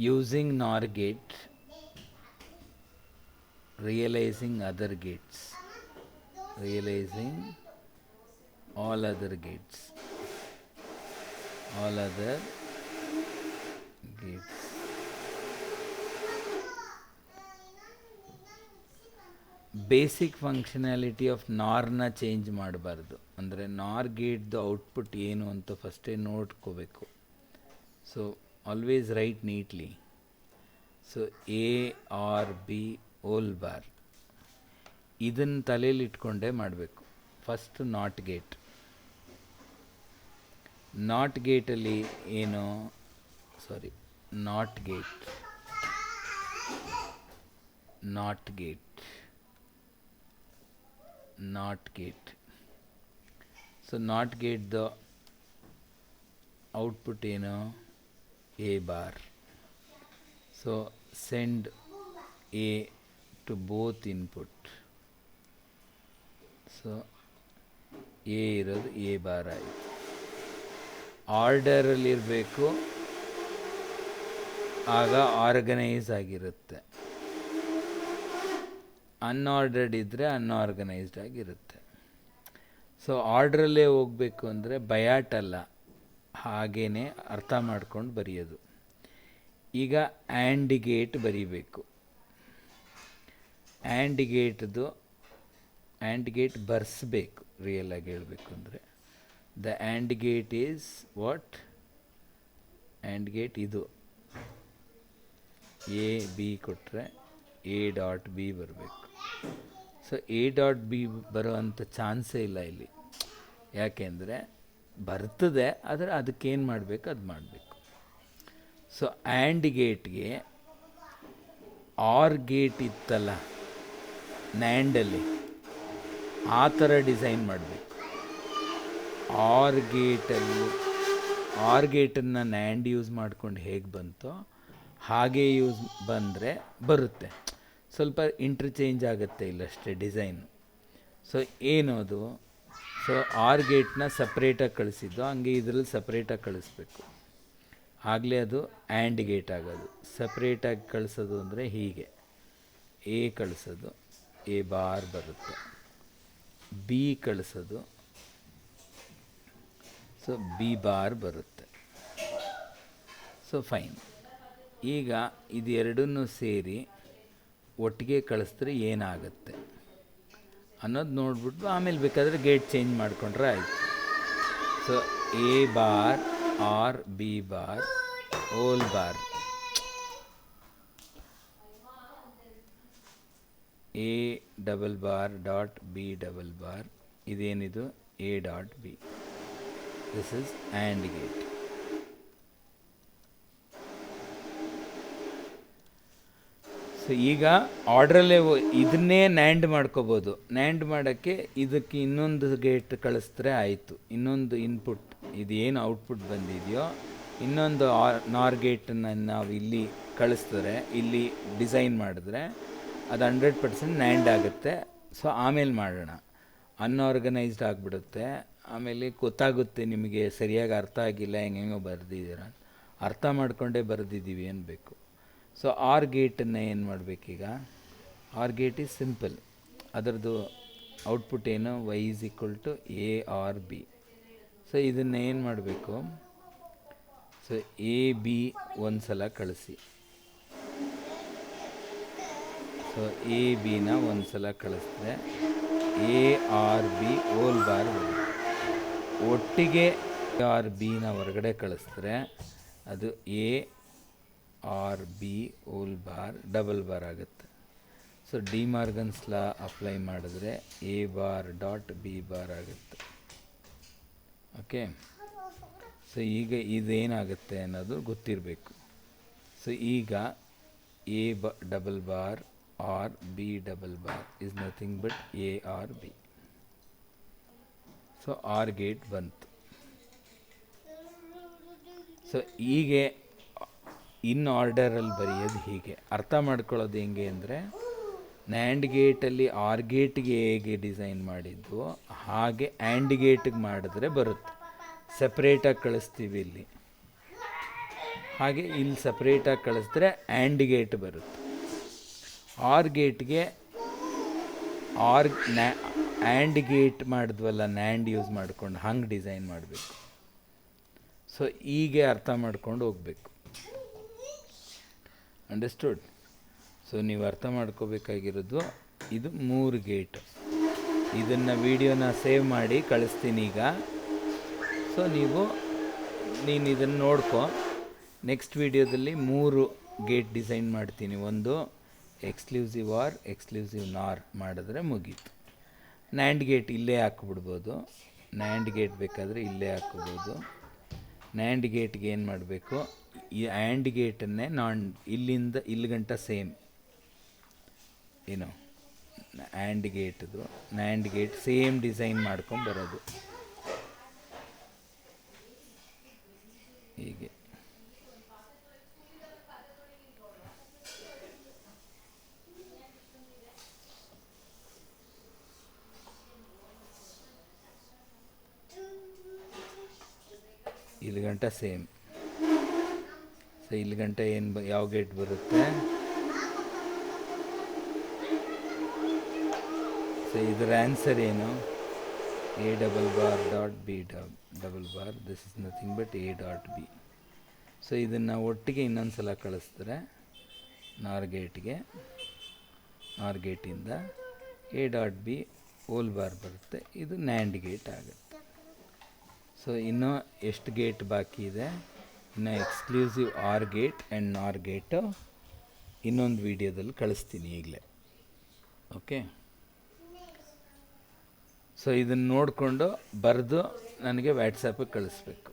using NOR gate, realizing other gates, realizing all other gates, all other gates. Basic functionality of ನಾರ್ನ change ಮಾಡಬಾರ್ದು. ಅಂದರೆ NOR ಗೇಟ್ದು output ಏನು ಅಂತ ಫಸ್ಟೇ ನೋಡ್ಕೋಬೇಕು. So always write neatly. So A R B whole bar ಇದನ್ನು ತಲೆಯಲ್ಲಿ ಇಟ್ಕೊಂಡೇ ಮಾಡಬೇಕು. First NOT gate. ನಾಟ್ ಗೇಟಲ್ಲಿ ಏನು ನಾಟ್ ಗೇಟ್ ಸೊ ನಾಟ್ ಗೇಟ್ದು ಔಟ್ಪುಟ್ ಏನು A bar. So send A to both input. So A ಇರೋದು ಎ ಬಾರ್ ಆಯಿತು. ಆರ್ಡರಲ್ಲಿರಬೇಕು, ಆಗ ಆರ್ಗನೈಸ್ ಆಗಿರುತ್ತೆ. ಅನ್ಆರ್ಡರ್ಡ್ ಇದ್ದರೆ ಅನ್ಆರ್ಗನೈಸ್ಡ್ ಆಗಿರುತ್ತೆ. ಸೊ ಆರ್ಡ್ರಲ್ಲೇ ಹೋಗಬೇಕು ಅಂದರೆ ಬಯಾಟ್ ಅಲ್ಲ, ಹಾಗೇ ಅರ್ಥ ಮಾಡ್ಕೊಂಡು ಬರೆಯೋದು. ಈಗ ಆ್ಯಂಡ್ ಗೇಟ್ ಬರೀಬೇಕು. ಆ್ಯಂಡ್ ಗೇಟ್ ಬರ್ಸ್ಬೇಕು. ರಿಯಲ್ ಆಗಿ ಹೇಳಬೇಕು ಅಂದರೆ the AND gate is what? AND gate ಇದು ಎ ಬಿ ಕೊಟ್ಟರೆ ಎ ಡಾಟ್ ಬಿ ಬರಬೇಕು. ಸೊ ಎ ಡಾಟ್ ಬಿ ಬರೋವಂಥ ಚಾನ್ಸೇ ಇಲ್ಲ ಇಲ್ಲಿ. ಯಾಕೆಂದರೆ ಬರ್ತದೆ, ಆದರೆ ಅದಕ್ಕೇನು ಮಾಡಬೇಕು ಅದು ಮಾಡಬೇಕು. ಸೊ ಆ್ಯಂಡ್ ಗೇಟ್ಗೆ ಆರ್ ಗೇಟ್ ಇತ್ತಲ್ಲ ನ್ಯಾಂಡಲ್ಲಿ, ಆ ಥರ ಡಿಸೈನ್ ಮಾಡಬೇಕು. ಆರ್ ಗೇಟನ್ನು ನ್ಯಾಂಡ್ ಯೂಸ್ ಮಾಡ್ಕೊಂಡು ಹೇಗೆ ಬಂತೋ ಹಾಗೇ ಬಂದರೆ ಬರುತ್ತೆ. ಸ್ವಲ್ಪ ಇಂಟರ್ಚೇಂಜ್ ಆಗುತ್ತೆ ಇಲ್ಲಷ್ಟೇ ಡಿಸೈನು. ಸೊ ಏನದು? ಸೊ ಆರ್ ಗೇಟ್ನ ಸಪ್ರೇಟಾಗಿ ಕಳಿಸಿದ್ದು, ಹಂಗೆ ಇದರಲ್ಲಿ ಸಪ್ರೇಟಾಗಿ ಕಳಿಸ್ಬೇಕು. ಆಗಲೇ ಅದು ಆ್ಯಂಡ್ ಗೇಟ್ ಆಗೋದು. ಸಪ್ರೇಟಾಗಿ ಕಳಿಸೋದು ಅಂದರೆ ಹೀಗೆ ಎ ಕಳಿಸೋದು ಎ ಬಾರ್ ಬರುತ್ತೆ, ಬಿ ಕಳಿಸೋದು ಸೊ ಬಿ ಬಾರ್ ಬರುತ್ತೆ. So fine. ಈಗ ಇದೆರಡನ್ನೂ ಸೇರಿ ಒಟ್ಟಿಗೆ ಕಳಿಸಿದ್ರೆ ಏನಾಗುತ್ತೆ ಅನ್ನೋದು ನೋಡ್ಬಿಟ್ಟು ಆಮೇಲೆ ಬೇಕಾದರೆ ಗೇಟ್ ಚೇಂಜ್ ಮಾಡಿಕೊಂಡ್ರೆ ಆಯಿತು. So A bar R B bar whole bar A double bar dot B double bar. ಇದೇನಿದು A dot B. This is AND gate. So ಈಗ ಆರ್ಡ್ರಲ್ಲೇ ಇದನ್ನೇ ನ್ಯಾಂಡ್ ಮಾಡ್ಕೋಬೋದು. ನ್ಯಾಂಡ್ ಮಾಡೋಕ್ಕೆ ಇದಕ್ಕೆ ಇನ್ನೊಂದು ಗೇಟ್ ಕಳಿಸಿದ್ರೆ ಆಯಿತು. ಇನ್ನೊಂದು ಇನ್ಪುಟ್ ಇದೇನು ಔಟ್ಪುಟ್ ಬಂದಿದೆಯೋ ಇನ್ನೊಂದು ನಾರ್ ಗೇಟನ್ನು ನಾವು ಇಲ್ಲಿ ಕಳಿಸಿದ್ರೆ, ಇಲ್ಲಿ ಡಿಸೈನ್ ಮಾಡಿದ್ರೆ ಅದು 100% ನ್ಯಾಂಡ್ ಆಗುತ್ತೆ. ಸೊ ಆಮೇಲೆ ಮಾಡೋಣ. ಅನ್ಆರ್ಗನೈಸ್ಡ್ ಆಗಿಬಿಡುತ್ತೆ. ಆಮೇಲೆ ಗೊತ್ತಾಗುತ್ತೆ ನಿಮಗೆ ಸರಿಯಾಗಿ ಅರ್ಥ ಆಗಿಲ್ಲ, ಹೆಂಗೆಂಗೋ ಬರೆದಿದ್ದೀರ. ಅರ್ಥ ಮಾಡ್ಕೊಂಡೇ ಬರೆದಿದ್ದೀವಿ ಅನ್ಬೇಕು. ಸೊ ಆರ್ ಗೇಟನ್ನು ಏನು ಮಾಡಬೇಕೀಗ? OR gate is simple. ಅದರದ್ದು ಔಟ್ಪುಟ್ ಏನು? Y is equal to A R B. So ಇದನ್ನು ಏನು ಮಾಡಬೇಕು? ಸೊ ಎ ಬಿ ಒಂದು ಸಲ ಕಳಿಸಿ. ಸೊ ಎ ಬಿನ ಒಂದು ಸಲ ಕಳಿಸಿದ್ರೆ A R B whole bar ಬರುತ್ತೆ. ಒಟ್ಟಿಗೆ ಆರ್ ಬಿನ ಹೊರಗಡೆ ಕಳಿಸಿದ್ರೆ ಅದು A R B whole bar double bar ಆಗುತ್ತೆ. So De Morgan's law apply ಮಾಡಿದ್ರೆ A bar dot B bar ಆಗುತ್ತೆ. ಓಕೆ. ಸೊ ಈಗ ಇದೇನಾಗುತ್ತೆ ಅನ್ನೋದು ಗೊತ್ತಿರಬೇಕು. ಸೊ ಈಗ A double bar R B double bar is nothing but A R B. So or gate ಬಂತು. So ಹೀಗೆ ಇನ್ ಆರ್ಡರಲ್ಲಿ ಬರೆಯೋದು ಹೀಗೆ. ಅರ್ಥ ಮಾಡ್ಕೊಳ್ಳೋದು ಹೆಂಗೆ ಅಂದರೆ, ನ್ಯಾಂಡ್ ಗೇಟಲ್ಲಿ ಆರ್ ಗೇಟ್ಗೆ ಹೇಗೆ ಡಿಸೈನ್ ಮಾಡಿದ್ವು ಹಾಗೆ ಆ್ಯಂಡ್ ಗೇಟಿಗೆ ಮಾಡಿದ್ರೆ ಬರುತ್ತೆ. ಸಪ್ರೇಟಾಗಿ ಕಳಿಸ್ತೀವಿ ಇಲ್ಲಿ. ಹಾಗೆ ಇಲ್ಲಿ ಸಪ್ರೇಟಾಗಿ ಕಳಿಸಿದ್ರೆ ಆ್ಯಂಡ್ ಗೇಟ್ ಬರುತ್ತೆ. ಆರ್ ಗೇಟ್ಗೆ ಆ್ಯಂಡ್ ಗೇಟ್ ಮಾಡಿದ್ವಲ್ಲ ನ್ಯಾಂಡ್ ಯೂಸ್ ಮಾಡ್ಕೊಂಡು ಹಂಗೆ ಡಿಸೈನ್ ಮಾಡಬೇಕು. ಸೊ ಹೀಗೆ ಅರ್ಥ ಮಾಡ್ಕೊಂಡು ಹೋಗಬೇಕು. ಅಂಡರ್ಸ್ಟುಡ್? ಸೊ ನೀವು ಅರ್ಥ ಮಾಡ್ಕೋಬೇಕಾಗಿರೋದು ಇದು 3 ಗೇಟ್. ಇದನ್ನು ವೀಡಿಯೋನ ಸೇವ್ ಮಾಡಿ ಕಳಿಸ್ತೀನಿ ಈಗ. ಸೊ ನೀನು ಇದನ್ನು ನೋಡ್ಕೊ. ನೆಕ್ಸ್ಟ್ ವೀಡಿಯೋದಲ್ಲಿ 3 ಗೇಟ್ ಡಿಸೈನ್ ಮಾಡ್ತೀನಿ. ಒಂದು ಎಕ್ಸ್ಕ್ಲೂಸಿವ್ ಆರ್, ಎಕ್ಸ್ಕ್ಲೂಸಿವ್ ನಾರ್ ಮಾಡಿದ್ರೆ ಮುಗೀತು. ನ್ಯಾಂಡ್ ಗೇಟ್ ಇಲ್ಲೇ ಹಾಕ್ಬಿಡ್ಬೋದು. ನ್ಯಾಂಡ್ ಗೇಟ್ ಬೇಕಾದರೆ ಇಲ್ಲೇ ಹಾಕ್ಕೋಬೋದು. ನ್ಯಾಂಡ್ ಗೇಟ್ಗೆ ಏನು ಮಾಡಬೇಕು, ಈ ಆ್ಯಂಡ್ ಗೇಟನ್ನೇ ಇಲ್ಲಿಂದ ಇಲ್ಲಿ ಗಂಟ ಸೇಮ್ ಆ್ಯಂಡ್ ಗೇಟ್ದು ನ್ಯಾಂಡ್ ಗೇಟ್ ಸೇಮ್ ಡಿಸೈನ್ ಮಾಡ್ಕೊಂಬರೋದು ಹೀಗೆ. ಇಲ್ಲಿ ಗಂಟ ಸೇಮ್. ಸೊ ಇಲ್ಲಿ ಗಂಟ ಯಾವ ಗೇಟ್ ಬರುತ್ತೆ? ಸೊ ಇದರ ಆನ್ಸರ್ ಏನು? A double bar dot B double bar. This is nothing but A dot B. So ಇದನ್ನು ಒಟ್ಟಿಗೆ ಇನ್ನೊಂದು ಸಲ ಕಳಿಸಿದ್ರೆ ನಾರ್ ಗೇಟಿಂದ A dot B whole bar ಬರುತ್ತೆ. ಇದು ನ್ಯಾಂಡ್ ಗೇಟ್ ಆಗುತ್ತೆ. ಸೊ ಇನ್ನೂ ಎಷ್ಟು ಗೇಟ್ ಬಾಕಿ ಇದೆ? ಇನ್ನು ಎಕ್ಸ್ಕ್ಲೂಸಿವ್ ಆರ್ ಗೇಟ್ ಆ್ಯಂಡ್ ನಾರ್ ಗೇಟು ಇನ್ನೊಂದು ವೀಡಿಯೋದಲ್ಲಿ ಕಳಿಸ್ತೀನಿ ಈಗಲೇ. ಓಕೆ. ಸೊ ಇದನ್ನು ನೋಡಿಕೊಂಡು ಬರೆದು ನನಗೆ ವಾಟ್ಸಪ್ಪಿಗೆ ಕಳಿಸ್ಬೇಕು.